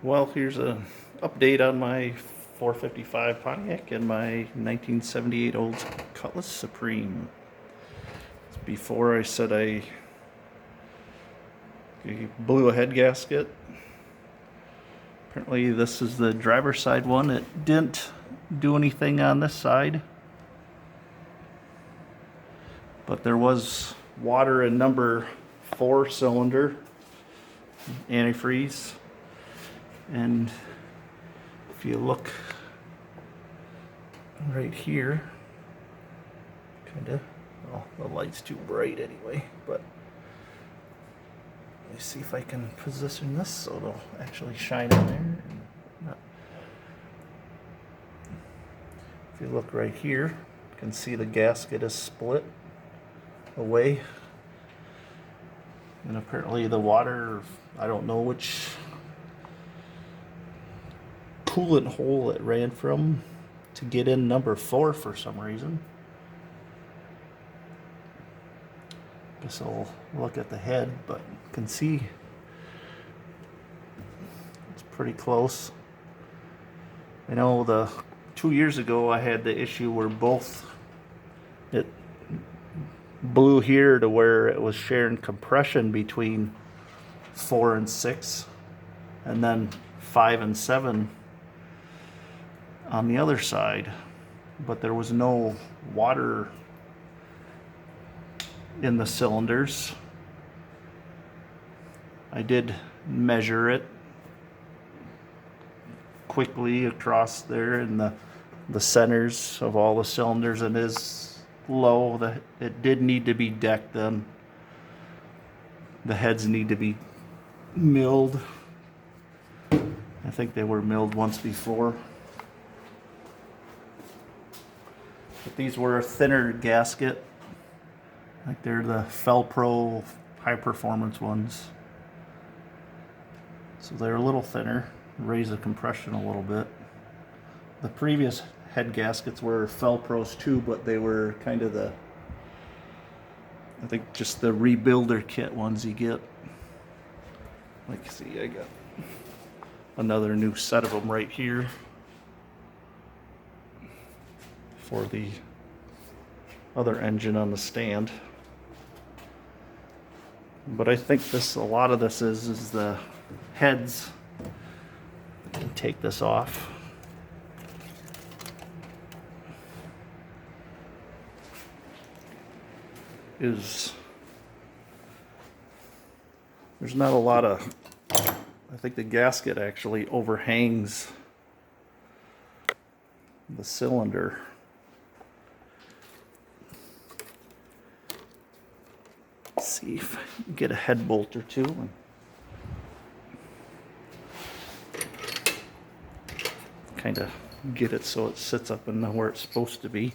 Well, here's an update on my 455 Pontiac and my 1978 Olds Cutlass Supreme. Before I said I blew a head gasket. Apparently this is the driver's side one. It didn't do anything on this side, but there was water in number 4 cylinder antifreeze. And if you look right here, well, the light's too bright anyway, but let me see if I can position this so it'll actually shine in there. And not. If you look right here, you can see the gasket is split away. And apparently the water, I don't know which coolant hole it ran from to get in number 4 for some reason. Guess I'll look at the head, but you can see it's pretty close. I know 2 years ago I had the issue where it blew here to where it was sharing compression between 4 and 6, and then 5 and 7 on the other side, but there was no water in the cylinders. I did measure it quickly across there in the centers of all the cylinders, and is low. It did need to be decked then. The heads need to be milled. I think they were milled once before. But these were a thinner gasket. Like they're the Felpro high performance ones. So they're a little thinner, raise the compression a little bit. The previous head gaskets were Felpros too, but they were kind of I think just the rebuilder kit ones you get. Like, see, I got another new set of them right here for the other engine on the stand. But I think a lot of this is the heads. I can take this off. There's not a lot of, I think the gasket actually overhangs the cylinder. Let's see if I can get a head bolt or two. Kind of get it so it sits up in where it's supposed to be.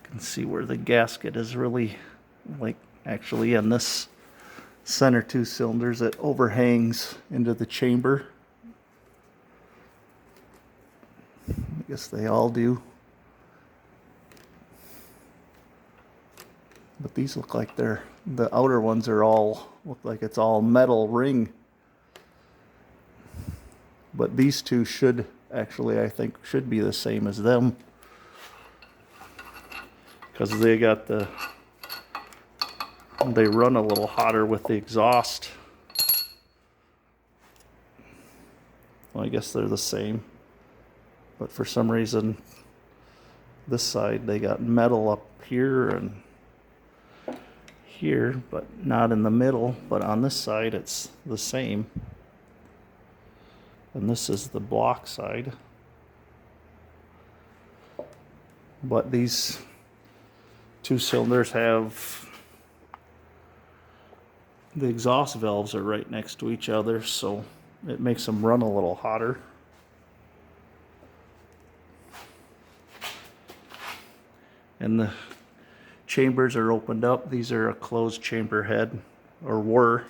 You can see where the gasket is really, like, actually in this center 2 cylinders, it overhangs into the chamber. I guess they all do. But these look like the outer ones look like it's all metal ring. But these two should actually, I think, should be the same as them, because they run a little hotter with the exhaust. Well, I guess they're the same, but for some reason this side they got metal up here and here, but not in the middle. But on this side it's the same, and this is the block side. But these 2 cylinders have the exhaust valves are right next to each other, so it makes them run a little hotter. And the chambers are opened up. These are a closed chamber head, or were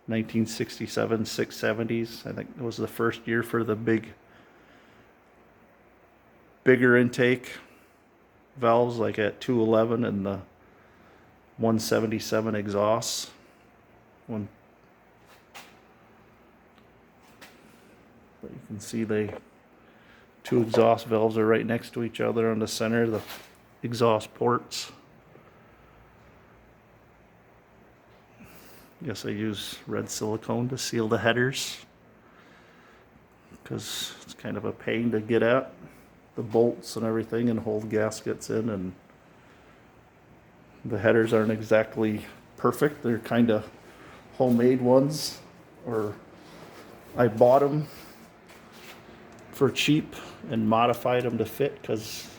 1967 670s. I think it was the first year for the big bigger intake valves like at 211 and the 177 exhausts. But you can see the two exhaust valves are right next to each other on the center of the exhaust ports. Guess I use red silicone to seal the headers because it's kind of a pain to get at the bolts and everything and hold gaskets in, and the headers aren't exactly perfect. They're kind of homemade ones, or I bought them for cheap and modified them to fit, because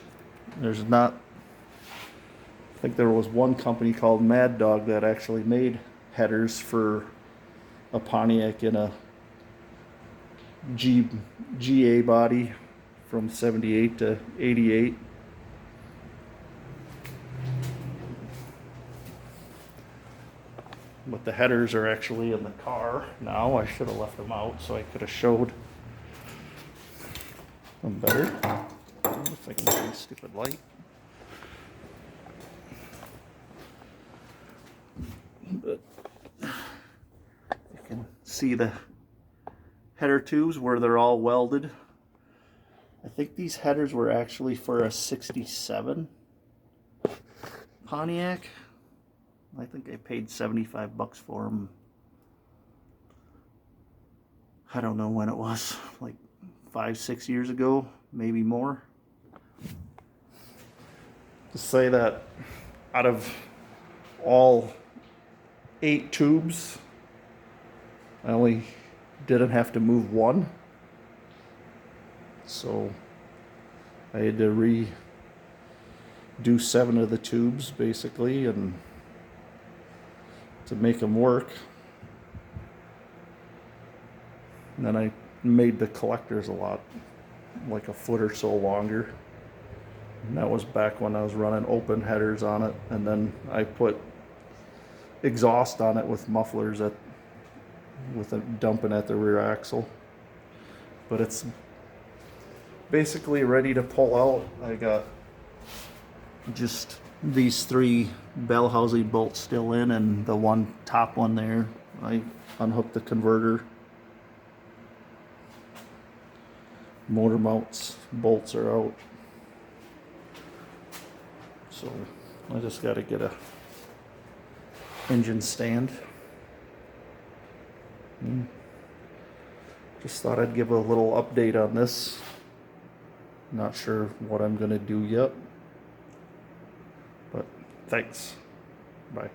there's not, I think there was one company called Mad Dog that actually made headers for a Pontiac in a GA body from 78 to 88. But the headers are actually in the car now. I should have left them out so I could have showed them better. If I can get a stupid light. But you can see the header tubes where they're all welded. I think these headers were actually for a 67 Pontiac. I think I paid 75 bucks for them. I don't know when it was, like 5-6 years ago, maybe more. To say that out of all 8 tubes, I only didn't have to move one. So I had to redo 7 of the tubes basically, and to make them work. And then I made the collectors a lot, like a foot or so longer. And that was back when I was running open headers on it. And then I put exhaust on it with mufflers with a dumping at the rear axle. But it's basically ready to pull out. I got just these 3 bell housing bolts still in, and the one top one there, I unhooked the converter. Motor mounts bolts are out, so I just got to get a engine stand. Just thought I'd give a little update on this. Not sure what I'm gonna do yet, but thanks. Bye.